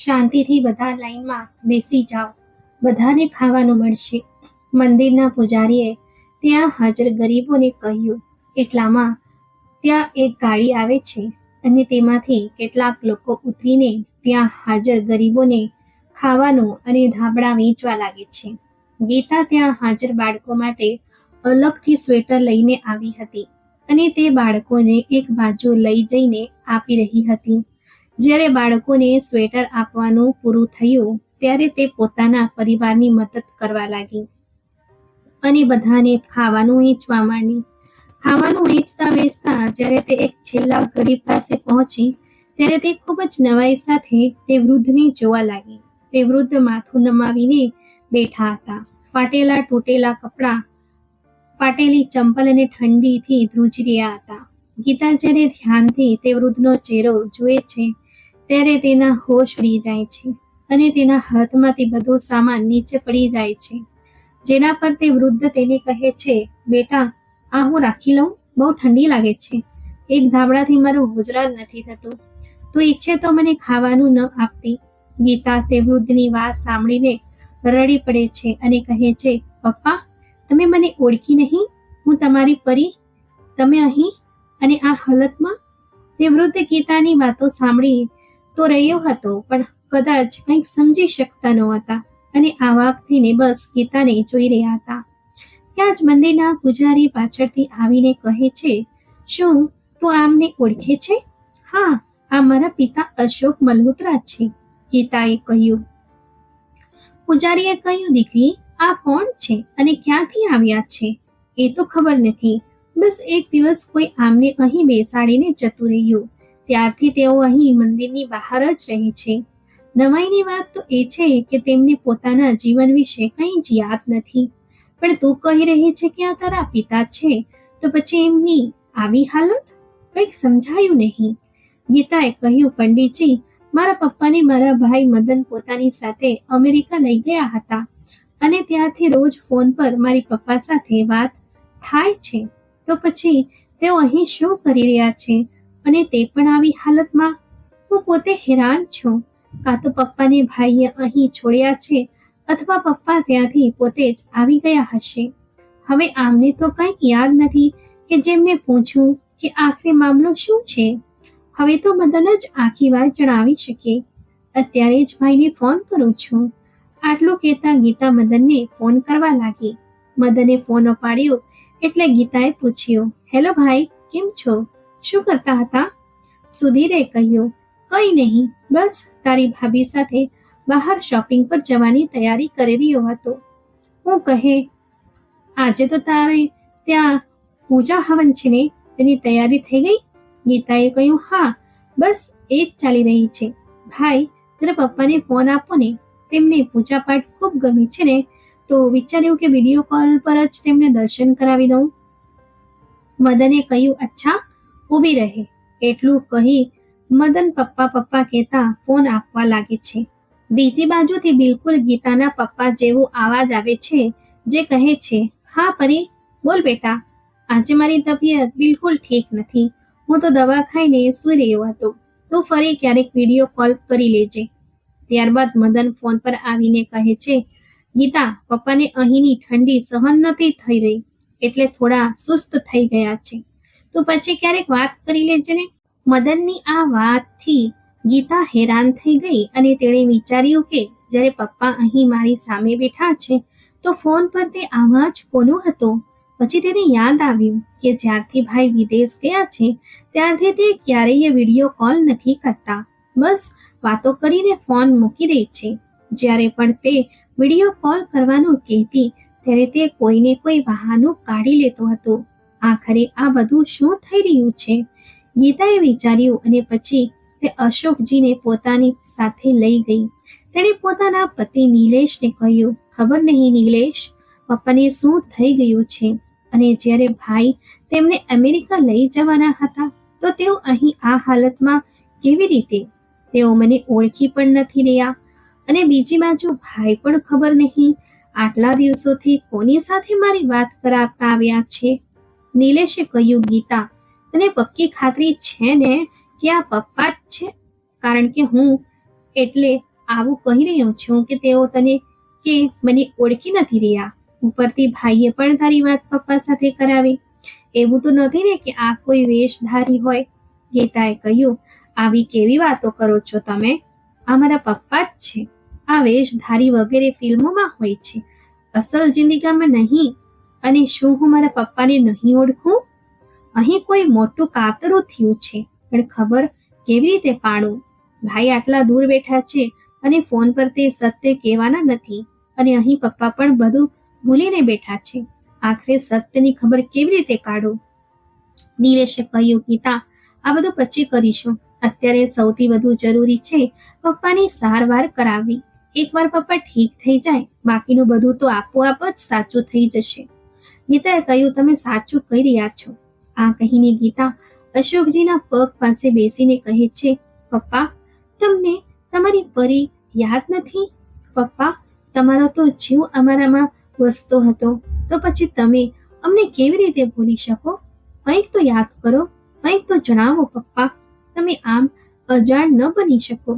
શાંતિથી બધા લાઈનમાં બેસી જાઓ, બધાને ખાવાનું મળશે. મંદિરના પૂજારીએ ત્યાં હાજર ગરીબોને કહ્યું. એટલામાં ત્યાં એક ગાડી આવે છે અને તેમાંથી કેટલાક લોકો ઉતરીને ત્યાં હાજર ગરીબોને ખાવાનું અને ધાબળા વેચવા લાગે છે. ગીતા ત્યાં હાજર બાળકો માટે અલગથી સ્વેટર લઈને આવી હતી અને તે બાળકોને એક બાજુ લઈ જઈને આપી રહી હતી. જ્યારે બાળકોને સ્વેટર આપવાનું પૂરું થયું ત્યારે તે પોતાના પરિવારની મદદ કરવા લાગી અને બધાને ખાવાનું વેચવા માંડી. ખાવાનું વેચતા વેચતા જ્યારે તે એક છેલ્લા ગરીબ પાસે પહોંચી ત્યારે તે ખૂબ જ નવાઈ સાથે તે વૃદ્ધને જોવા લાગી. તે વૃદ્ધ માથું નમાવીને બેઠા હતા. ફાટેલા તૂટેલા કપડાં, ફાટેલી ચંપલ અને ઠંડીથી ધ્રુજી રહ્યા હતા. ગીતા જ્યારે ધ્યાનથી તે વૃદ્ધનો ચહેરો જુએ છે ત્યારે તેના હોશ ઉડી જાય છે અને તેના હાથમાંથી બધો સામાન નીચે પડી જાય છે. જેના પર તે વૃદ્ધ તેને કહે છે, બેટા, આ હું રાખી લઉં? બહુ ઠંડી લાગે છે. એક ધાબળાથી મારું ગુજરાન નથી થતું. તું ઈચ્છે તો મને ખાવાનું ન આપતી. ગીતા તે વૃદ્ધની વાત સાંભળીને રડી પડે છે અને કહે છે, પપ્પા, તમે મને ઓળખી નહીં? હું તમારી પરી. તમે અહીં અને આ હાલતમાં? તે વૃદ્ધ ગીતાની વાતો સાંભળી તો રહ્યો હતો પણ કદાચ કંઈક સમજી શકતા નહોતા અને આ વાતથીને બસ ગીતાને જોઈ રહ્યા હતા. ત્યાં જ મંદિરના પૂજારી પાછળથી આવીને કહે છે, શું તું આમને ઓળખે છે? હા, આ મારા પિતા અશોક મલ્હોત્રા છે, ગીતાએ કહ્યું. પૂજારીએ કહ્યું, દીકરી, આ કોણ છે અને ક્યાંથી આવ્યા છે એ તો ખબર નથી. બસ એક દિવસ કોઈ આમને અહીં બેસાડીને જતું રહ્યું. ત્યારથી તેઓ અહીં મંદિરની બહાર જ રહે છે. નવાઈની વાત તો એ છે કે તેમને પોતાના જીવન વિશે કંઈ જ યાદ નથી. પણ તું કહી રહી છે કે આ તારા પિતા છે, તો પછી એમની આવી હાલત? કંઈક સમજાયું નહીં. ગીતાએ કહ્યું, પંડિતજી, મારા પપ્પાને મારા ભાઈ મદન પોતાની સાથે અમેરિકા લઈ ગયા હતા અને ત્યારથી રોજ ફોન પર મારી પપ્પા સાથે વાત થાય છે. તો પછી તેઓ અહીં શું કરી રહ્યા છે અને તે પણ આવી હાલતમાં? હું પોતે હેરાન છું. કાં તો પપ્પાને ભાઈએ અહીં છોડ્યા છે અથવા પપ્પા ત્યાંથી પોતે જ આવી ગયા હશે. હવે આમને તો કંઈક યાદ નથી કે જેમને પૂછું કે આખરે મામલો શું છે. હવે તો મદન જ આખી વાત જણાવી શકે. અત્યારે જ ભાઈને ફોન કરું છું. આટલું કહેતા ગીતા મદનને ફોન કરવા લાગી. મદને ફોન ઉપાડ્યો એટલે ગીતાએ પૂછ્યું, હેલો ભાઈ, કેમ છો? શું કરતા હતા? સુધીરે કહ્યું, કંઈ નહીં, બસ તારી ભાભી સાથે બહાર શોપિંગ પર જવાની તૈયારી કરી રહ્યો હતો. હું કહે, આજે તો તારે ત્યાં પૂજા હવન છે ને, તેની તૈયારી થઈ ગઈ? ગીતાએ કહ્યું, હા, બસ એ જ ચાલી રહી છે. ભાઈ, જરા પપ્પાને ફોન આપો ને, તેમને પૂજાપાઠ ખૂબ ગમે છે ને, તો વિચાર્યું કે વિડીયો કોલ પર જ તેમને દર્શન કરાવી દઉં. મદને કહ્યું, અચ્છા, ઊભી રહે. એટલું કહી મદન પપ્પા પપ્પા કહેતા ફોન આપવા લાગે છે. બીજી બાજુથી બિલકુલ ગીતાના પપ્પા જેવો અવાજ આવે છે જે કહે છે, હા પરી, બોલ બેટા, આજે મારી તબિયત બિલકુલ ઠીક નથી. હું તો દવા ખાઈને સૂઈ રહ્યો હતો. તો ફરી ક્યારેક વિડીયો કોલ કરી લેજે. ત્યારબાદ મદન ફોન પર આવીને કહે છે, ગીતા, પપ્પાને અહીંની ઠંડી સહન નથી થઈ રહી એટલે થોડા સુસ્ત થઈ ગયા છે. તો પછી ક્યારેક વાત કરી લેજે ને. મદનની આ વાતથી ગીતા હેરાન થઈ ગઈ અને તેણે વિચાર્યું કે જ્યારે પપ્પા અહીં મારી સામે બેઠા છે તો ફોન પર તે અવાજ કોનો હતો? પછી તેને યાદ આવ્યું કે જ્યારથી ભાઈ વિદેશ ગયા છે ત્યારથી તે ક્યારેય વિડીયો કોલ નથી કરતા. બસ વાતો કરીને ફોન મૂકી દે છે. જ્યારે પણ તે વિડીયો કોલ કરવાનું કહેતી ત્યારે તે કોઈને કોઈ બહાનું કાઢી લેતો હતો. આખરે આ બધું શું થઈ રહ્યું છે? ગીતાએ વિચાર્યું અને પછી તે અશોકજીને પોતાની સાથે લઈ ગઈ. તેણે પોતાના પતિ નિલેશને કહ્યું, ખબર નહીં નિલેશ, પપ્પાને શું થઈ ગયું છે અને જ્યારે ભાઈ તેમને અમેરિકા લઈ જવાના હતા તો તેઓ અહીં આ હાલતમાં કેવી રીતે? તેઓ મને ઓળખી પણ નથી રહ્યા અને બીજી બાજુ ભાઈ પણ ખબર નહીં આટલા દિવસોથી કોની સાથે મારી વાત કરાવતા આવ્યા છે. નિલેશે કહ્યું, ગીતા, તને પક્કી ખાતરી છે ને કે આ પપ્પા જ છે? કારણ કે હું એટલે આવું કહી રહ્યો છું કે તેઓ તને કે મને ઓળખી નથી રહ્યા. ઉપરથી ભાઈએ પણ તારી વાત પપ્પા સાથે કરાવી. એવું તો નથી ને કે આ કોઈ વેશધારી હોય? ગીતાએ કહ્યું, આવી કેવી વાતો કરો છો તમે? આ મારા પપ્પા જ છે. આ વેશધારી વગેરે ફિલ્મોમાં હોય છે, અસલ જિંદગીમાં નહીં. અને શું હું મારા પપ્પાને નહીં ઓળખું? અહીં કોઈ મોટું કાવતરું થયું છે, પણ ખબર કેવી રીતે પાડું? ભાઈ આટલા દૂર બેઠા છે અને ફોન પર તે સત્ય કહેવાના નથી, અને અહીં પપ્પા પણ બધું ભૂલીને બેઠા છે. આખરે સત્યની ખબર કેવી રીતે કાઢું? નિલેશે કહ્યું, ગીતા, આ બધું પછી કરીશું. અત્યારે સૌથી વધુ જરૂરી છે પપ્પાની સારવાર કરાવવી. એકવાર પપ્પા ઠીક થઈ જાય, બાકીનું બધું તો આપોઆપ જ સાચું થઈ જશે. ગીતાએ કહ્યું, તમે સાચું કહી રહ્યા છો. આ કહીને ગીતા અશોકજીના પગ પાસે બેસીને કહે છે, પપ્પા, તમને તમારી પરી યાદ નથી? પપ્પા, તમારો તો જીવ અમારામાં વસતો હતો, તો પછી તમે અમને કેવી રીતે ભૂલી શકો? કંઈક તો યાદ કરો, કંઈક તો જણાવો પપ્પા. તમે આમ અજાણ ન બની શકો.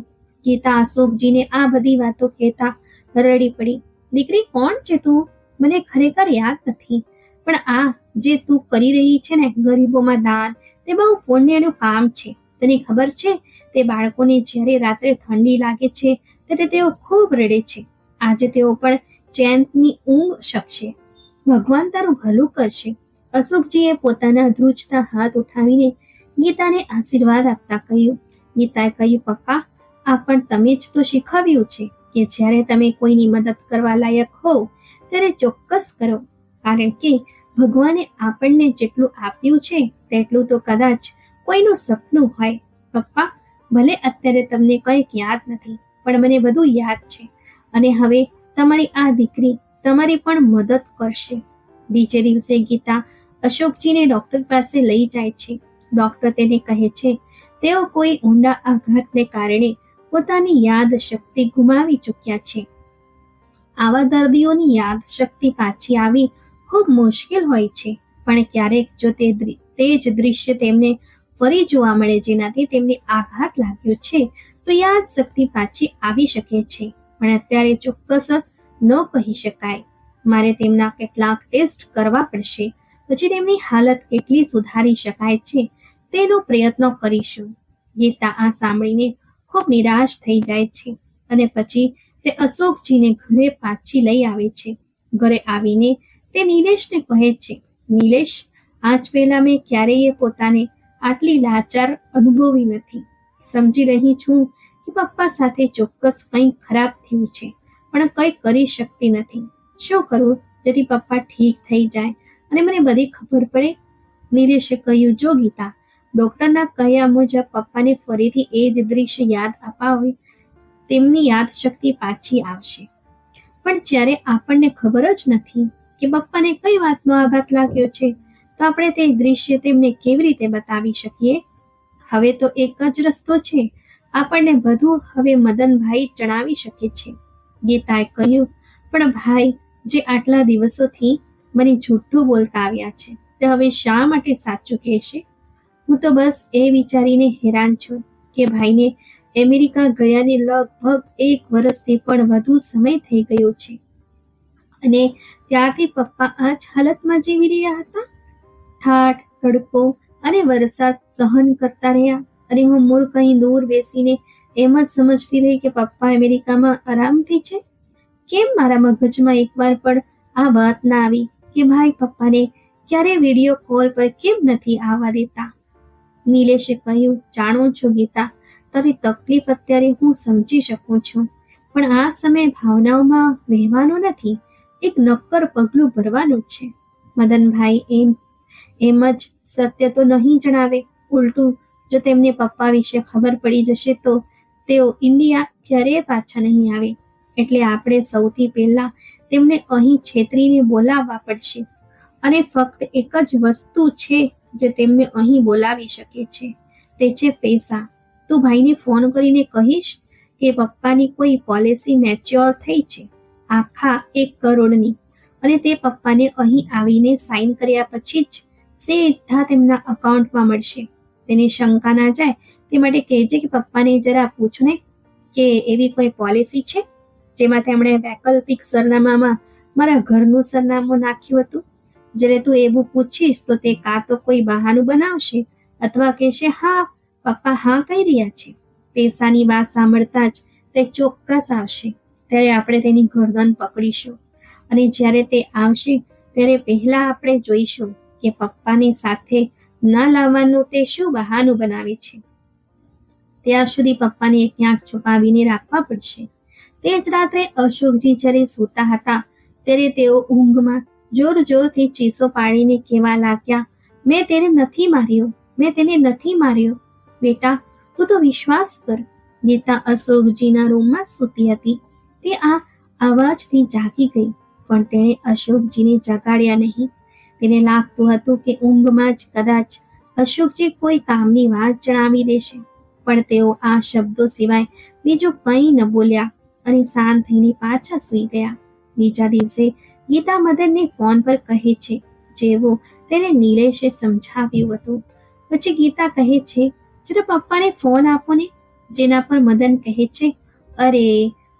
ગીતા અશોકજીને આ બધી વાતો કહેતા રડી પડી. દીકરી, કોણ છે તું? મને ખરેખર યાદ નથી, પણ આ જે તું કરી રહી છે ને, ગરીબોમાં દાન, તે બહુ પુણ્યનું કામ છે. તને ખબર છે, તે બાળકોને જ્યારે રાત્રે ઠંડી લાગે છે ત્યારે તેઓ ખૂબ રડે છે. આજે તેઓ પણ ચેનની ઊંઘ શકશે. ભગવાન તારું ભલું કરશે. અશોકજીએ પોતાના ધ્રુજતા હાથ ઉઠાવીને ગીતાને આશીર્વાદ આપતા કહ્યું. ગીતાએ કહ્યું, પપ્પા, આ પણ તમે જ તો શીખવ્યું છે કે જ્યારે તમે કોઈની મદદ કરવા લાયક હો ત્યારે ચોક્કસ કરો, કારણ કે ભગવાને આપણને જેટલું આપ્યું છે તેટલું તો કદાચ કોઈનું સપનું હોય. પપ્પા, ભલે અત્યારે તમને કંઈક યાદ નથી, પણ મને બધું યાદ છે, અને હવે તમારી આ દીકરી તમારી પણ મદદ કરશે. બીજે દિવસે ગીતા અશોકજીને ડોક્ટર પાસે લઈ જાય છે. ડોક્ટર તેને કહે છે, તેઓ કોઈ ઊંડા આઘાતને કારણે પોતાની યાદ શક્તિ ગુમાવી ચૂક્યા છે. આવા દર્દીઓની યાદ શક્તિ પાછી આવી ખૂબ મુશ્કેલ હોય છે, પણ ક્યારેક જો તે જ દૃશ્ય તેમને ફરી જોવા મળે જેનાથી તેમને આઘાત લાગ્યો છે, તો યાદ શક્તિ પાછી આવી શકે છે. પણ અત્યારે ચોક્કસ ન કહી શકાય. મારે તેમના કેટલાક ટેસ્ટ કરવા પડશે, પછી તેમની હાલત કેટલી સુધારી શકાય છે તેનો પ્રયત્ન કરીશું. ગીતા આ સાંભળીને ખૂબ નિરાશ થઈ જાય છે, અને પછી તે અશોકજીને ઘરે પાછી લઈ આવે છે. ઘરે આવીને તે નિલેશને કહે છે, નિલેશ, આજ પહેલા મેં ક્યારેય પોતાને આટલી લાચાર અનુભવી નથી. સમજી રહી છું કે પપ્પા સાથે ચોક્કસ કંઈક ખરાબ થયું છે, પણ કંઈ કરી શકતી નથી. શું કરું જેથી પપ્પા ઠીક થઈ જાય અને મને બધી ખબર પડે? નિલેશે કહ્યું, જો ગીતા, ડોક્ટરના કહ્યા મુજબ પપ્પાને ફરીથી એ જ દૃશ્ય યાદ અપાવે, તેમની યાદ શક્તિ પાછી આવશે. પણ જ્યારે આપણને ખબર જ નથી કે પપ્પાને કઈ વાતનો આઘાત લાગ્યો છે, તો આપણે તે દૃશ્ય તેમને કેવી રીતે બતાવી શકીએ? હવે તો એક જ રસ્તો છે. આપણને બધું હવે મદનભાઈ જણાવી શકે છે. ગીતાએ કહ્યું, પણ ભાઈ જે આટલા દિવસોથી મને જૂઠું બોલતા આવ્યા છે, તે હવે શા માટે સાચું કહેશે? હું તો બસ એ વિચારીને હેરાન છું કે ભાઈને અમેરિકા ગયાને લગભગ 1 વર્ષથી પણ વધુ સમય થઈ ગયો છે, અને ત્યારથી પપ્પા આ જ હાલતમાં જીવી રહ્યા હતા. ઠાઠ, તડકો અને વરસાદ સહન કરતા રહ્યા, અને હું મૂળ કંઈ દૂર બેસીને એમ જ સમજતી રહી કે પપ્પા અમેરિકામાં આરામથી છે. કેમ મારા મગજમાં એકવાર પણ આ વાત ના આવી કે ભાઈ પપ્પાને ક્યારે વિડીયો કોલ પર કેમ નથી આવવા દેતા? નિલેશે કહ્યું, જાણું છું ગીતા, તારી તકલીફ અત્યારે હું સમજી શકું છું, પણ આ સમયે ભાવનાઓમાં વહેવાનું નથી, એક નક્કર પગલું ભરવાનું છે. મદનભાઈ એમ જ સત્ય તો નહીં જણાવે, ઉલટું જો તેમને પપ્પા વિશે ખબર પડી જશે તો તેઓ ઇન્ડિયા ક્યારેય પાછા નહીં આવે. એટલે આપણે સૌથી પહેલા તેમને અહીં છેતરીને બોલાવવા પડશે, અને ફક્ત એક જ વસ્તુ છે જે તેમને અહીં બોલાવી શકે છે, તે છે પૈસા. તું ભાઈને ફોન કરીને કહીશ કે પપ્પાની કોઈ પોલિસી મેચ્યોર થઈ છે, આખા 1 કરોડની, અને તે પપ્પાને અહીં આવીને સાઇન કર્યા પછી જ સીધા તેમના અકાઉન્ટમાં મળશે. તેને શંકા ના જાય તે માટે કહેજે કે પપ્પાને જરા પૂછને. કે એવી કોઈ પોલિસી છે જેમાં તેમણે વૈકલ્પિક સરનામામાં મારા ઘરનું સરનામું નાખ્યું હતું? જ્યારે તું એવું પૂછીશ તો તે કાં તો કોઈ બહાનું બનાવશે અથવા કહેશે હા પપ્પા હા કહી રહ્યા છે. પૈસાની વાત સાંભળતા જ તે ચોક્કસ આવશે. ત્યારે આપણે તેની ગરદન પકડીશું અને જ્યારે તે આવશે ત્યારે પહેલા આપણે જોઈશું કે પપ્પાને સાથે ન લાવવાનું તે શું બહાનું બનાવે છે. ત્યાં સુધી પપ્પાને ક્યાંક છુપાવીને રાખવા પડશે. તે જ રાત્રે અશોકજી જ્યારે સૂતા હતા ત્યારે તેઓ ઊંઘમાં જોર જોરથી ચીસો પાડીને કહેવા લાગ્યા, મેં તેને નથી માર્યો, મેં તેને નથી માર્યો. બેટા તું તો વિશ્વાસ કર. ગીતા અશોકજીના રૂમમાં સૂતી હતી. તે આ અવાજથી જાગી ગઈ, પણ તેણે અશોકજીને જગાડ્યા નહીં. તેને લાગતું હતું કે ઊંઘમાં જ કદાચ અશોકજી કોઈ કામની વાત જણાવી દેશે, પણ તેઓ આ શબ્દો સિવાય બીજું કંઈ ન બોલ્યા અને શાંત થઈને પાછા સૂઈ ગયા. બીજા દિવસે ગીતા મદનને ફોન પર કહે છે જેવું તેને નિલેશે સમજાવ્યું હતું. પછી ગીતા કહે છે, જરા પપ્પાને ફોન આપો ને. જેના પર મદન કહે છે, અરે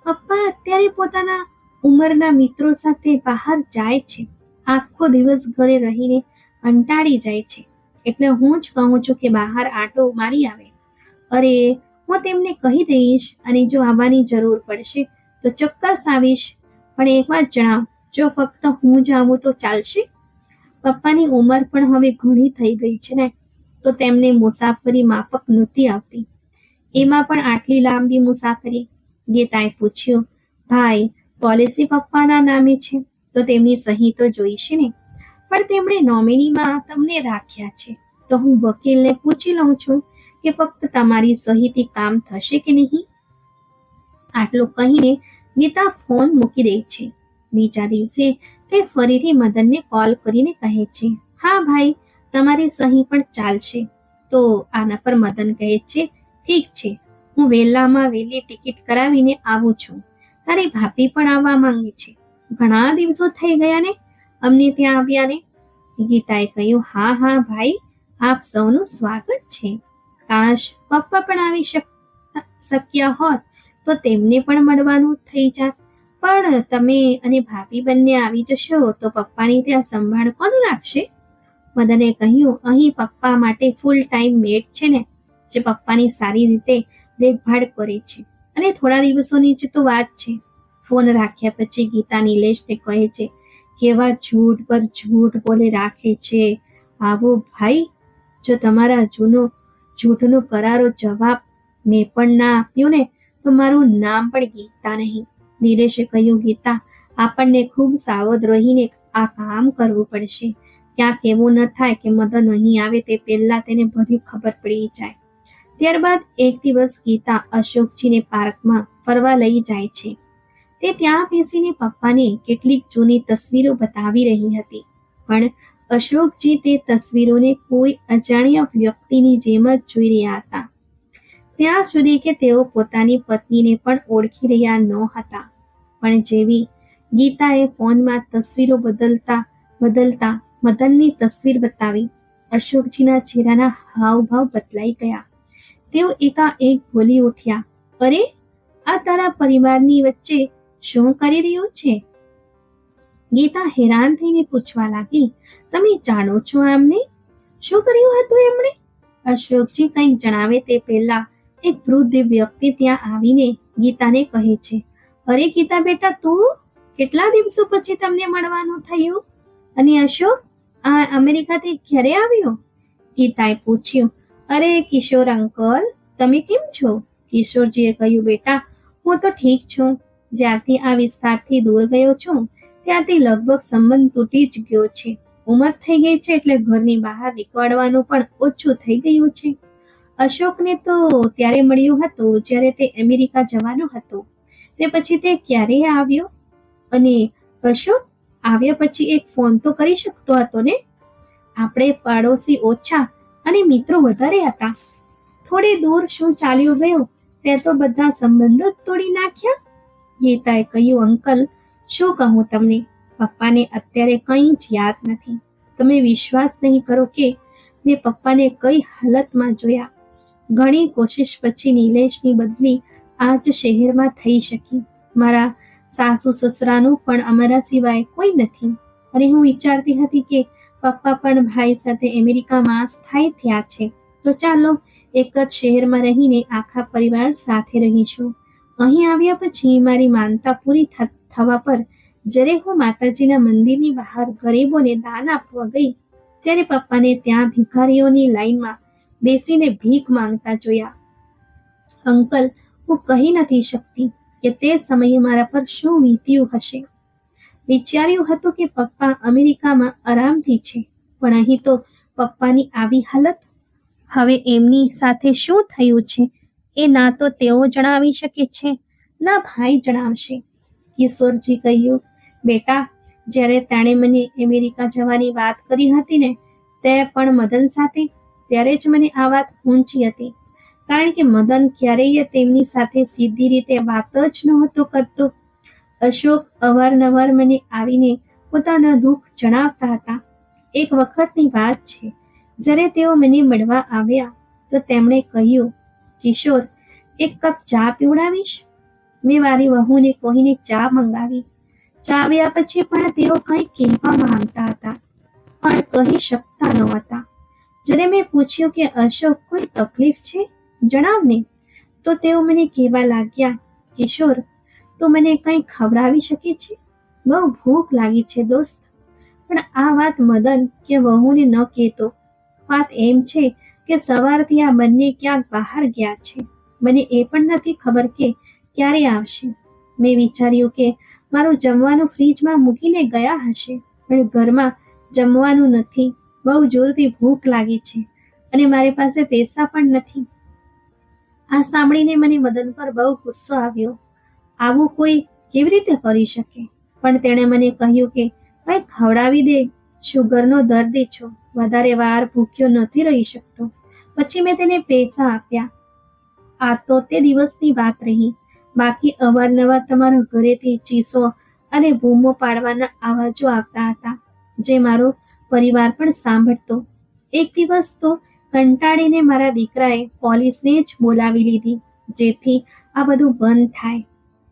પપ્પા અત્યારે પોતાના ઉંમરના મિત્રો સાથે બહાર જાય છે. આખો દિવસ ઘરે રહીને કંટાળી જાય છે, એટલે હું જ કહું છું કે બહાર આંટો મારી આવે. અરે હું તેમને કહી દઈશ અને જો આવવાની જરૂર પડશે તો ચોક્કસ આવીશ. પણ એક વાત જણાવ, જો ફક્ત હું જ આવું તો ચાલશે? પપ્પાની ઉંમર પણ હવે ઘણી થઈ ગઈ છે ને, તો તેમને મુસાફરી માફક નહોતી આવતી, એમાં પણ આટલી લાંબી મુસાફરી. ગીતાએ પૂછ્યું, ભાઈ પોલિસી પપ્પાના નામે છે તો તેમની સહી તો જોઈશે ને, પણ તેમણે નોમિનીમાં તમને રાખ્યા છે, તો હું વકીલને પૂછી લઉં છું કે ફક્ત તમારી સહીથી કામ થશે કે નહીં. આટલું કહીને ગીતા ફોન મૂકી દે છે. બીજા દિવસે તે ફરીથી મદનને કોલ કરીને કહે છે, હા ભાઈ તમારી સહી પણ ચાલશે. તો આના પર મદન કહે છે, ઠીક છે, હું વહેલામાં વહેલી ટિકિટ કરાવીને આવું છું. તારી ભાભી પણ આવવા માંગે છે. ઘણા દિવસો થઈ ગયા ને અમને ત્યાં આવ્યા ને. ગીતાએ કહ્યું, હા હા ભાઈ, આપ સૌનું સ્વાગત છે. કાશ પપ્પા પણ આવી શક્યા હોત તો તેમને પણ મળવાનું થઈ જાત, પણ તમે અને ભાભી બંને આવી જશો તો પપ્પાની ત્યાં સંભાળ કોણ રાખશે? મદને કહ્યું, અહીં પપ્પા માટે ફૂલ ટાઈમ મેડ છે ને, જે પપ્પાની સારી રીતે દેખભાળ કરે છે. અને થોડા દિવસોની જ તો વાત છે. ફોન રાખ્યા પછી ગીતા નિલેશને કહે છે, કેવા ઝૂઠ પર ઝૂઠ બોલે રાખે છે. આવો ભાઈ, જો તમારા જૂઠનો કરારો જવાબ મેં પણ ના આપ્યો ને તો મારું નામ પણ ગીતા નહીં. નિલેશે કહ્યું, ગીતા આપણને ખૂબ સાવધ રહીને આ કામ કરવું પડશે. ક્યાંક એવું ન થાય કે મદન અહીં આવે તે પહેલા તેને બધી ખબર પડી જાય. ત્યારબાદ એક દિવસ ગીતા અશોકજીને પાર્કમાં ફરવા લઈ જાય છે. તે ત્યાં બેસીને પપ્પાને કેટલીક જૂની તસવીરો બતાવી રહી હતી, પણ અશોકજી તે તસવીરોને કોઈ અજાણ્યા વ્યક્તિની જેમ જ જોઈ રહ્યા હતા. ત્યાં સુધી કે તેઓ પોતાની પત્નીને પણ ઓળખી રહ્યા નહોતા. પણ જેવી ગીતાએ ફોનમાં તસવીરો બદલતા મદનની તસવીર બતાવી, અશોકજીના ચહેરાના હાવભાવ બદલાઈ ગયા. તેઓ એકાએક બોલી ઉઠ્યા, અરે આ તારા પરિવારની વચ્ચે શું કરી રહ્યું છે? ગીતા હેરાન થઈને પૂછવા લાગી, તમે જાણો છો આમને? શું કર્યું હતું એમણે? અશોકજી કંઈક જણાવે તે પહેલા એક વૃદ્ધ વ્યક્તિ ત્યાં આવીને ગીતાને કહે છે, અરે ગીતા બેટા, તું કેટલા દિવસો પછી તમને મળવાનું થયું? અને અશોક આ અમેરિકાથી ક્યારે આવ્યો? ગીતાએ પૂછ્યું, અરે કિશોર અંકલ, તમે કેમ છો? કિશોરજીએ કહ્યું, બેટા હું તો ઠીક છું. જ્યારથી આ વિસ્તારથી દૂર ગયો છું ત્યારથી લગભગ સંબંધ તૂટી જ ગયો છે. ઉંમર થઈ ગઈ છે એટલે ઘરની બહાર નીકળવાનું પણ ઓછું થઈ ગયું છે. અશોકને તો ત્યારે મળ્યું હતું જ્યારે તે અમેરિકા જવાનો હતો. તે પછી તે ક્યારે આવ્યો? અને અશોક આવ્યા પછી એક ફોન તો કરી શકતો હતો ને? આપણે પાડોશી ઓછા અને મિત્રો વધારે હતા. થોડે દૂર શું ચાલ્યો ગયો તે તો બધા સંબંધો જ તોડી નાખ્યા. ગીતાએ કહ્યું, અંકલ શું કહું તમને, પપ્પાને અત્યારે કંઈ જ યાદ નથી. તમે વિશ્વાસ નહીં કરો કે મેં પપ્પાને કઈ હાલતમાં જોયા. ઘણી કોશિશ પછી નિલેશની બદલી આ જ શહેરમાં થઈ શકી. મારા સાસુ સસરાનું પણ અમારા સિવાય કોઈ નથી. અને હું વિચારતી હતી કે પપ્પા પણ ભાઈ સાથે અમેરિકામાં સ્થાયી થયા છે, તો ચાલો એક જ શહેરમાં રહીને આખા પરિવાર સાથે રહીશું. અહીં આવ્યા પછી મારી માનતા પૂરી થવા પર જ્યારે હું માતાજીના મંદિરની બહાર ગરીબોને દાન આપવા ગઈ, ત્યારે પપ્પાને ત્યાં ભિખારીઓની લાઈનમાં બેસીને ભીખ માંગતા જોયા. અંકલ, હું કહી નથી શકતી કે તે સમયે મારા પર શું વીત્યું હશે. વિચાર્યું હતું કે પપ્પા અમેરિકામાં આરામથી છે, પણ અહીં તો પપ્પાની આવી હાલત. હવે એમની સાથે શું થયું છે એ ના તો તેઓ જણાવી શકે છે, ના ભાઈ જણાવશે. કિશોરજી કહ્યું, બેટા, જ્યારે તેણે મને અમેરિકા જવાની વાત કરી હતી ને, તે પણ મદન સાથે, ત્યારે જ મને આ વાત ઊંચી હતી. કારણ કે મદન ક્યારેય તેમની સાથે સીધી રીતે વાત જ નહોતો કરતો. અશોક અવારનવાર મને આવીને પોતાના દુઃખ જણાવતા હતા. એક વખતની વાત છે, જ્યારે તેઓ મને મળવા આવ્યા તો તેમણે કહ્યું, કિશોર, એક કપ ચા પીવડાવીશ? મેં મારી વહુને કહીને ચા મંગાવી. ચા આવ્યા પછી પણ તેઓ કંઈ કહેવા માંગતા હતા, પણ કહી શકતા નહોતા. જ્યારે મેં પૂછ્યું કે અશોક, કોઈ તકલીફ છે, જણાવ ને, તો તેઓ મને કહેવા લાગ્યા, કિશોર, તું મને કંઈ ખવડાવી શકે છે? બહુ ભૂખ લાગી છે દોસ્ત. પણ આ વાત મદન કે વહુને ન કહેતો. વાત એમ છે કે સવારથી આ બંને ક્યાંક બહાર ગયા છે. મને એ પણ નથી ખબર કે ક્યારે આવશે. મેં વિચાર્યું કે મારું જમવાનું ફ્રીજમાં મૂકીને ગયા હશે, પણ ઘરમાં જમવાનું નથી. બહુ જોરથી ભૂખ લાગી છે અને મારી પાસે પૈસા પણ નથી. આ સાંભળીને મને મદન પર બહુ ગુસ્સો આવ્યો. આવું કોઈ કેવી રીતે કરી શકે? પણ તેણે મને કહ્યું કે ભાઈ, ખવડાવી દે, શુગરનો દર્દી છો, વધારે વાર ભૂખ્યો નથી રહી શકતો. પછી મેં તેને પૈસા આપ્યા. આ તો તે દિવસની વાત રહી. બાકી અવારનવાર તમારા ઘરેથી ચીસો અને બૂમો પાડવાના અવાજો આવતા હતા, જે મારો પરિવાર પણ સાંભળતો. એક દિવસ તો કંટાળીને મારા દીકરાએ પોલીસને જ બોલાવી લીધી, જેથી આ બધું બંધ થાય.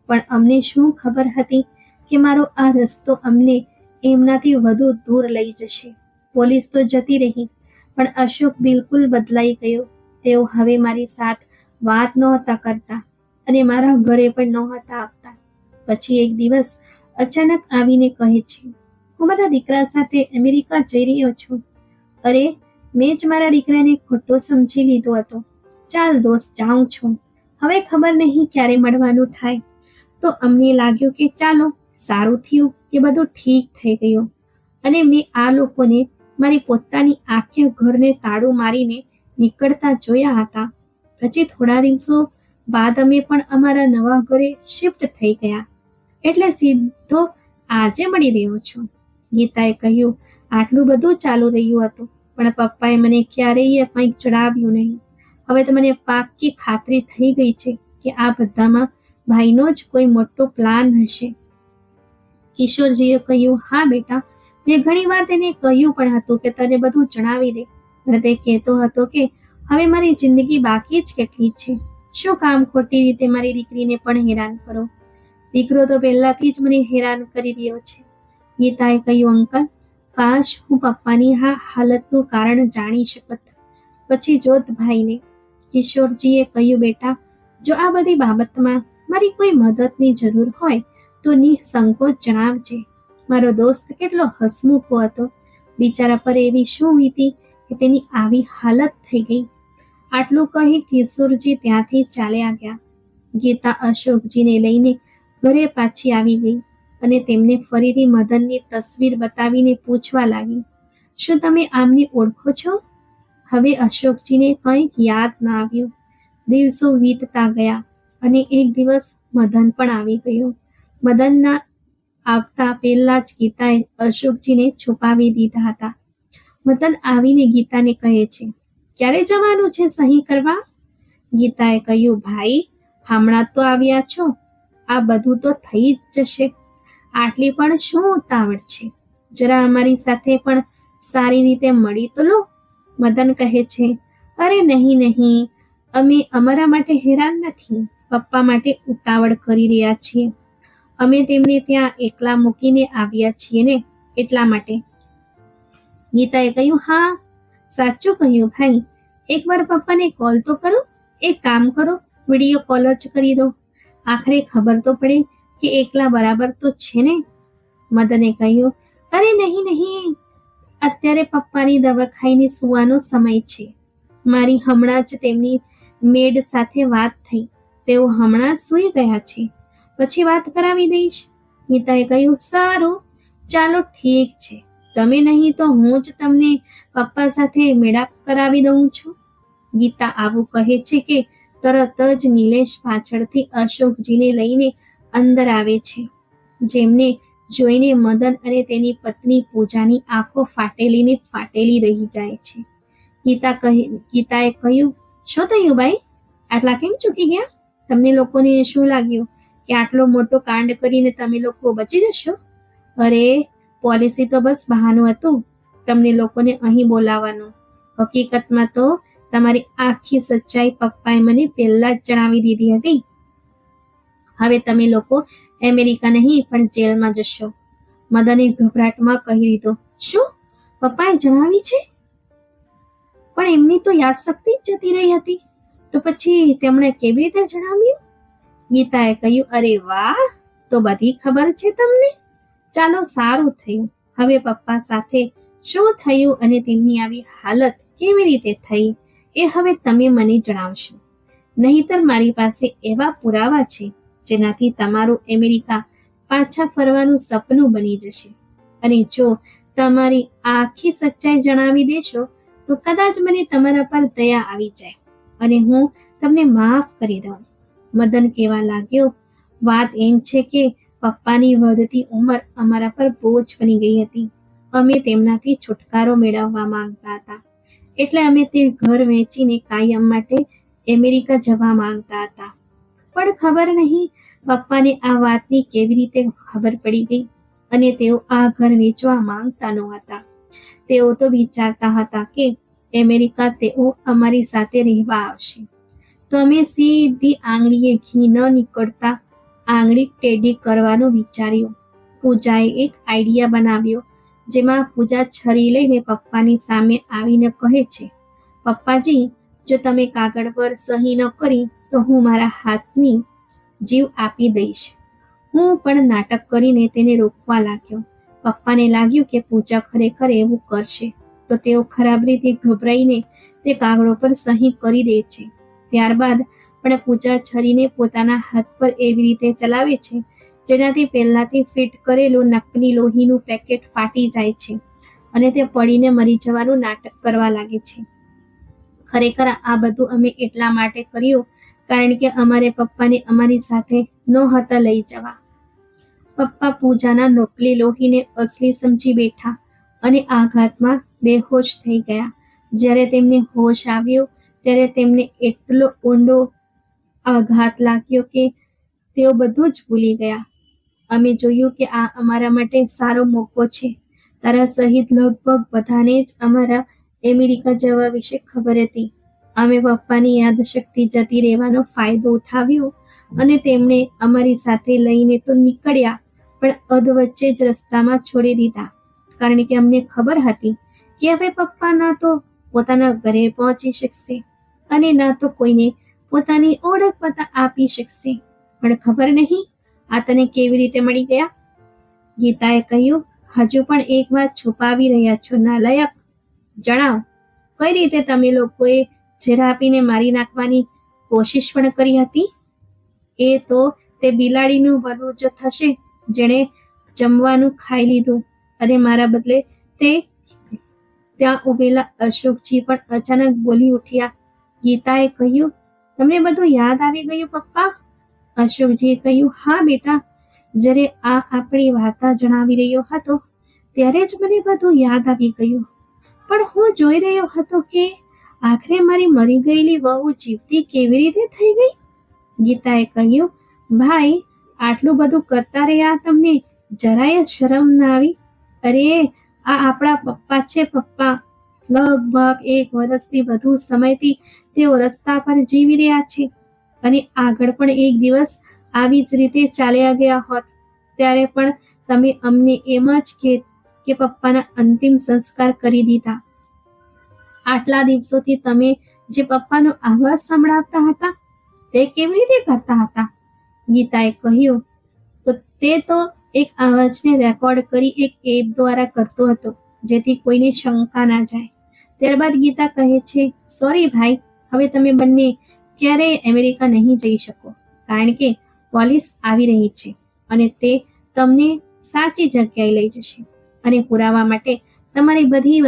પણ અમને શું ખબર હતી કે મારો આ રસ્તો અમને એમનાથી વધુ દૂર લઈ જશે. પોલીસ તો જતી રહી, પણ અશોક બિલકુલ બદલાઈ ગયો. તેઓ હવે મારી સાથે વાત નહોતા કરતા અને મારા ઘરે પણ નહોતા આવતા. પછી એક દિવસ અચાનક આવીને કહે છે, હું મારા દીકરા સાથે અમેરિકા જઈ રહ્યો છું. અરે, મેં જ મારા દીકરાને ખોટો સમજી લીધો હતો. ચાલ દોસ્ત, જાઉં છું. હવે ખબર નહીં ક્યારે મળવાનું થાય. તો અમને લાગ્યું કે ચાલો, સારું થયું કે બધું ઠીક થઈ ગયું. અને મેં આ લોકોને મારી પોતાની આખે ઘરને તાળું મારીને નીકળતા જોયા હતા. પછી થોડા દિવસો બાદ અમે પણ અમારા નવા ઘરે શિફ્ટ થઈ ગયા. એટલે સીધો આજે મળી રહ્યો છું. ગીતાએ કહ્યું, આટલું બધું ચાલુ રહ્યું હતું, પણ પપ્પાએ મને ક્યારેય કંઈક જણાવ્યું નહીં. હવે તો મને પાક્કી ખાતરી થઈ ગઈ છે કે આ બધામાં ભાઈનો જ કોઈ મોટો પ્લાન હશે. કિશોરજીએ કહ્યું, હા બેટા, મેં ઘણી વાર તેને કહ્યું પણ હતું કે તને બધું જણાવી દે, પણ તે કહેતો હતો કે હવે મારી જિંદગી બાકી જ કેટલી છે. શું કામ ખોટી રીતે મારી દીકરીને પણ હેરાન કરો? દીકરો તો પહેલાથી જ મને હેરાન કરી રહ્યો છે. ગીતાએ કહ્યું, અંકલ, કાશ હું પપ્પાની આ હાલતનું કારણ જાણી શકત. પછી જોત ભાઈને. કિશોરજીએ કહ્યું, બેટા, જો આ બધી બાબતમાં મારી કોઈ મદદની જરૂર હોય તો નિસંકોચ જણાવજે. મારો દોસ્ત કેટલો હસમુખો હતો. બિચારા પર એવી શું વીતી કે તેની આવી હાલત થઈ ગઈ. આટલું કહી કિશોરજી ત્યાંથી ચાલ્યા ગયા. ગીતા અશોકજીને લઈને ઘરે પાછી આવી ગઈ અને તેમને ફરીથી મદનની તસવીર બતાવીને પૂછવા લાગી, શું તમે આમને ઓળખો છો? હવે અશોકજીને કંઈક યાદ ના આવ્યું. દિવસો વીતતા ગયા અને એક દિવસ મદન પણ આવી ગયો. મદનના આવતા પહેલા જ ગીતાએ અશોકજીને છુપાવી દીધા હતા. મદન આવીને ગીતાને કહે છે, ક્યારે જવાનું છે સહી કરવા? ગીતાએ કહ્યું, ભાઈ, હમણાં તો આવ્યા છો, આ બધું તો થઈ જ જશે. આટલી પણ શું ઉતાવળ છે? જરા અમારી સાથે પણ સારી રીતે મળી તો લો. મદન કહે છે, અરે નહીં નહીં, અમે અમારા માટે હેરાન નથી, પપ્પા માટે ઉતાવળ કરી રહ્યા છીએ. અમે તેમને ત્યાં એકલા મૂકીને આવ્યા છીએ ને, એટલા માટે. ગીતાએ કહ્યું, હા સાચું કહ્યું ભાઈ, એકવાર પપ્પાને કોલ તો કરો. એક કામ કરો, વિડીયો કોલ જ કરી દો. આખરે ખબર તો પડે કે એકલા બરાબર તો છે ને. મદને કહ્યું, અરે નહીં નહીં, અત્યારે પપ્પાની દવા ખાઈને સૂવાનો સમય છે. મારી હમણાં જ તેમની મેડ સાથે વાત થઈ. તેઓ હમણાં સૂઈ ગયા છે, પછી વાત કરાવી દઈશ. ગીતાએ કહ્યું, સારું, ચાલો ઠીક છે. તમે નહીં તો હું જ તમને પપ્પા સાથે મેળાપ કરાવી દઉં છું. ગીતા આવું કહે છે કે તરત જ નિલેશ પાછળથી અશોકજીને લઈને અંદર આવે છે, જેમને જોઈને મદન અને તેની પત્ની પૂજાની આંખો ફાટેલી રહી જાય છે. ગીતાએ કહ્યું, શું થયું ભાઈ? આટલા કેમ ચૂકી ગયા? તમને લોકોને શું લાગ્યું કે આટલો મોટો કાંડ કરીને તમે લોકો બચી જશો? અરે પોલિસી તો બસ બહાનું હતું તમને લોકોને અહીં બોલાવવાનું. હકીકતમાં તો તમારી આખી સચ્ચાઈ પપ્પાએ મને પહેલા જ જણાવી દીધી હતી. હવે તમે લોકો અમેરિકા નહીં પણ જેલમાં જશો. મદને ગભરાટમાં કહી દીધું, શું પપ્પાએ જણાવી છે? પણ એમની તો યાદશક્તિ જ જતી રહી હતી, તો પછી તેમણે કેવી રીતે જણાવ્યું? ગીતાએ કહ્યું, અરે વાહ, તો બધી ખબર છે તમને. ચાલો સારું થયું. હવે પપ્પા સાથે શું થયું અને તેમની આવી હાલત કેવી રીતે થઈ એ હવે તમે મને જણાવશો. નહીંતર મારી પાસે એવા પુરાવા છે જેનાથી તમારું અમેરિકા પાછા ફરવાનું સપનું બની જશે. અને જો તમારી આખી સચ્ચાઈ જણાવી દેશો તો કદાચ મને તમારા પર દયા આવી જાય અને હું તમને માફ કરી દઉં. મદન કહેવા લાગ્યો, વાત એમ છે કે પપ્પાની વધતી ઉંમર અમારા પર બોજ બની ગઈ હતી. અમે તેમનાથી છુટકારો મેળવવા માંગતા હતા, એટલે અમે તે ઘર વેચીને કાયમ માટે અમેરિકા જવા માંગતા હતા. પણ ખબર નહીં પપ્પાને આ વાતની કેવી રીતે ખબર પડી ગઈ અને તેઓ આ ઘર વેચવા માંગતા નહોતા. તેઓ તો વિચારતા હતા કે અમેરિકા તેઓ અમારી સાથે રહેવા આવશે, તો અમે સીધી આંગળીએ ઘી ન નીકળતા આંગળી ટેડી કરવાનું વિચાર્યું. પૂજાએ એક આઈડિયા બનાવ્યો, જેમાં પૂજા છરી લઈને પપ્પાની સામે આવીને કહે છે, પપ્પાજી, જો તમે કાગળ પર સહી ન કરી તો હું મારા હાથની જીવ આપી દઈશ. હું પણ નાટક કરીને તેને રોકવા લાગ્યો. પપ્પાને લાગ્યું કે પૂજા ખરેખર એવું કરશે, તો તેઓ ખરાબ રીતે ગભરાઈને તે કાગળો પર સહી કરી દે છે. ત્યારબાદ પણ પૂજા છરીને પોતાના હાથ પર એવી રીતે ચલાવે છે જેનાથી પહેલાથી ફિટ કરેલું નકલી લોહીનું પેકેટ ફાટી જાય છે અને તે પડીને મરી જવાનું નાટક કરવા લાગે છે. ખરેખર આ બધું અમે એટલા માટે કર્યું કારણ કે અમારે પપ્પાને અમારી સાથે નહોતા લઈ જવા. પપ્પા પૂજાના નકલી લોહીને અસલી સમજી બેઠા અને આઘાતમાં બેહોશ થઈ ગયા. જ્યારે તેમને હોશ આવ્યો ત્યારે તેમને એટલો ઊંડો આઘાત લાગ્યો કે તેઓ બધું જ ભૂલી ગયા. અમે જોયું કે આ અમારા માટે સારો મોકો છે. તારા સહિત લગભગ બધાને જ અમારા અમેરિકા જવા વિશે ખબર હતી. અમે પપ્પાની યાદશક્તિ જતી રહેવાનો ફાયદો ઉઠાવ્યો અને તેમને અમારી સાથે લઈને તો નીકળ્યા, પણ અધવચ્ચે જ રસ્તામાં છોડી દીધા, કારણ કે અમને ખબર હતી કે હવે પપ્પા ના તો પોતાના ઘરે પહોંચી શકશે અને ના તો કોઈને પોતાની ઓળખ પતા આપી શકશે. પણ ખબર નહીં આ તને કેવી રીતે મળી ગયા? ગીતાએ કહ્યું, હજુ પણ એક વાત છુપાવી રહ્યા છો નાલાયક. જણાવ, કઈ રીતે તમે લોકોએ ઝેર આપીને મારી નાખવાની કોશિશ પણ કરી હતી? એ તો તે બિલાડીનું ભલું જ થશે જેણે જમવાનું ખાઈ લીધું અને મારા બદલે તે ત્યાં ઉભેલા અશોકજી પણ અચાનક બોલી ઉઠ્યા. ગીતાએ કહ્યું, તમને બધું યાદ આવી ગયું પપ્પા? અશોકજીએ કહ્યું, હા બેટા, જ્યારે આ આપણી વાર્તા જણાવી રહ્યો હતો ત્યારે જ મને બધું યાદ આવી ગયું. પણ હું જોઈ રહ્યો હતો કે આખરે મારી મરી ગયેલી વહુ જીવતી કેવી રીતે થઈ ગઈ. ગીતાએ કહ્યું, ભાઈ, આટલું બધું કરતા રહ્યા તમને જરાય શરમ ના આવી? અરે આ આપણા પપ્પા છે, પપ્પા. લગભગ 1 વર્ષથી વધુ સમયથી તેઓ રસ્તા પર જીવી રહ્યા છે. અને આગળ પણ એક દિવસ આવી જ રીતે ચાલ્યા ગયા હોત, ત્યારે પણ તમે અમને એમ જ કહેત કે પપ્પાના અંતિમ સંસ્કાર કરી દીધા. આટલા દિવસોથી તમે જે પપ્પાનો અવાજ સંભળાવતા હતા તે કેવી રીતે કરતા હતા? ગીતાએ કહ્યું, તો તે તો એક અવાજને રેકોર્ડ કરી એક એપ દ્વારા કરતો હતો, જેથી કોઈને શંકા ના જાય. ત્યારબાદ ગીતા કહે છે, સોરી ભાઈ, હવે તમે બંને ક્યારેય અમેરિકા નહીં જઈ શકો, કારણ કે પોલીસ આવી રહી છે અને તે તમને સાચી જગ્યાએ લઈ જશે અને પુરાવા માટે તમારી બધી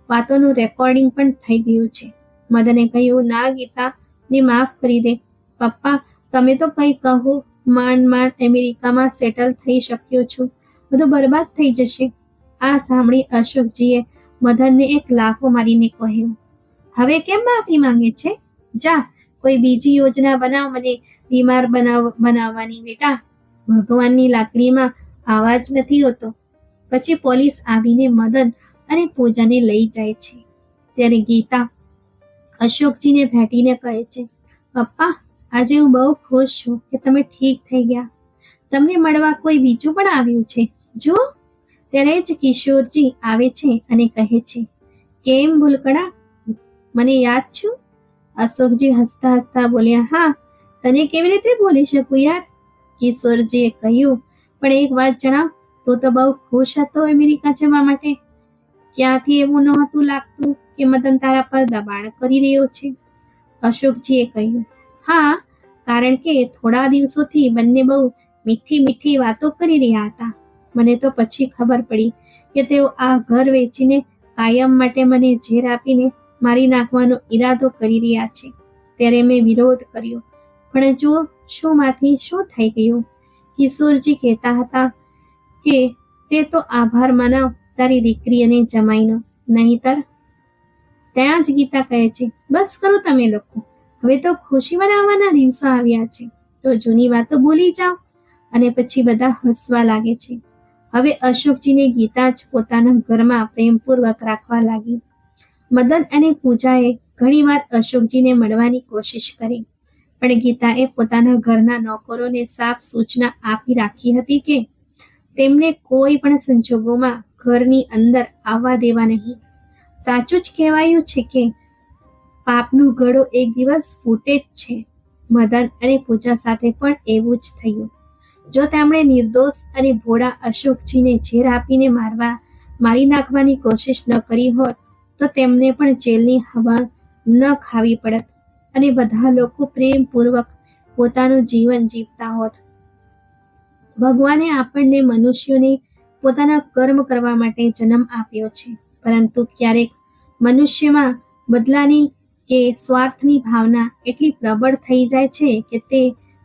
વાતોનું રેકોર્ડિંગ પણ થઈ ગયું છે. મદને કહ્યું, ના ગીતા, ને માફ કરી દે. પપ્પા, તમે તો કંઈ કહો, માંડ અમેરિકામાં સેટલ થઈ શક્યો છું, બધું બરબાદ થઈ જશે. આ સાંભળી અશોકજીએ મદનને એક લાફો મારીને કહ્યું, હવે કેમ માફી માંગે છે? જા, કોઈ બીજી યોજના બનાવ, મને બીમાર બનાવવાની. બેટા, ભગવાનની લાકડીમાં આવાજ નથી હોતો. પછી પોલીસ આવીને મદન અને પૂજાને લઈ જાય છે. ત્યારે ગીતા અશોકજીને ભેટીને કહે છે, પપ્પા, આજે હું બહુ ખુશ છું કે તમે ઠીક થઈ ગયા. તમને મળવા કોઈ બીજું પણ આવ્યું છે, જુઓ. ત્યારે જ કિશોરજી આવે છે અને કહે છે, કેમ ભૂલકડા, મને યાદ છું? અશોકજી હસતા હસતા બોલ્યા, હા, તને કેવી રીતે ભૂલી શકું યાર? કિશોરજીએ કહ્યું, પણ એક વાત જણાવ, તું તો બહુ ખુશ હતો અમેરિકા જવા માટે. ક્યાંથી એવું નહોતું લાગતું કે મદન તારા પર દબાણ કરી રહ્યો છે? અશોકજીએ કહ્યું, હા, કારણ કે થોડા દિવસોથી બંને બહુ મીઠી મીઠી વાતો કરી રહ્યા હતા. મને તો પછી ખબર પડી કે તેઓ આ ઘર વેચીને કાયમ માટે મને ઝેર આપીને મારી નાખવાનો ઈરાદો કરી રહ્યા છે. ત્યારે મેં વિરોધ કર્યો, પણ જુઓ શું માંથી શું થઈ ગયું. કિશોરજી કહેતા હતા કે તે તો આભાર માનાવ તારી દીકરી અને જમાઈનો, નહીંતર. ત્યાં જ ગીતા કહે છે, બસ કરો તમે લોકો, હવે તો ખુશી મનાવવાના દિવસો આવ્યા છે, તો જૂની વાતો ભૂલી જાઓ. અને પછી બધા હસવા લાગે છે. હવે અશોકજીને ગીતા જ પોતાના ઘરમાં પ્રેમપૂર્વક રાખવા લાગી. મદન અને પૂજાએ ઘણીવાર અશોકજીને મળવાની કોશિશ કરી, પણ ગીતાએ પોતાના ઘરના નોકરોને સાફ સૂચના આપી રાખી હતી કે તેમને કોઈ પણ સંજોગોમાં ઘરની અંદર આવવા દેવા નહીં. સાચું જ કહેવાયું છે કે પાપનું ઘડો એક દિવસ ફૂટે જ છે. મદન અને પૂજા સાથે પણ એવું જ થયું. જો તેમણે નિર્દોષ અને ભોળા અશોકજીને ઝેર આપીને મારી નાખવાની કોશિશ ન કરી હોત, તો તેમને પણ જેલની હવા ન ખાવી પડત અને બધા લોકો પ્રેમપૂર્વક પોતાનું જીવન જીવતા હોત. ભગવાને આપણને મનુષ્યોને પોતાના કર્મ કરવા માટે જન્મ આપ્યો છે, પરંતુ ક્યારેક મનુષ્યમાં બદલાની કે સ્વાર્થની ભાવના એટલી પ્રબળ થઈ જાય છે કે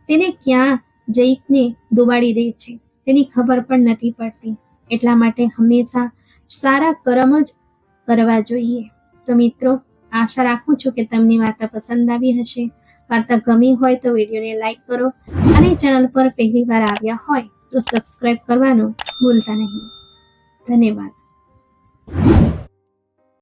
તેને ક્યાં જઈને ડૂબાડી દે છે તેની ખબર પણ નથી પડતી. એટલા માટે હંમેશા સારા કર્મ જ કરવા જોઈએ. તો મિત્રો, આશા રાખું છું કે તમને વાર્તા પસંદ આવી હશે. વાર્તા ગમી હોય તો વિડીયોને લાઈક કરો અને ચેનલ પર પહેલી વાર આવ્યા હોય તો સબસ્ક્રાઇબ કરવાનું ભૂલતા નહીં. ધન્યવાદ.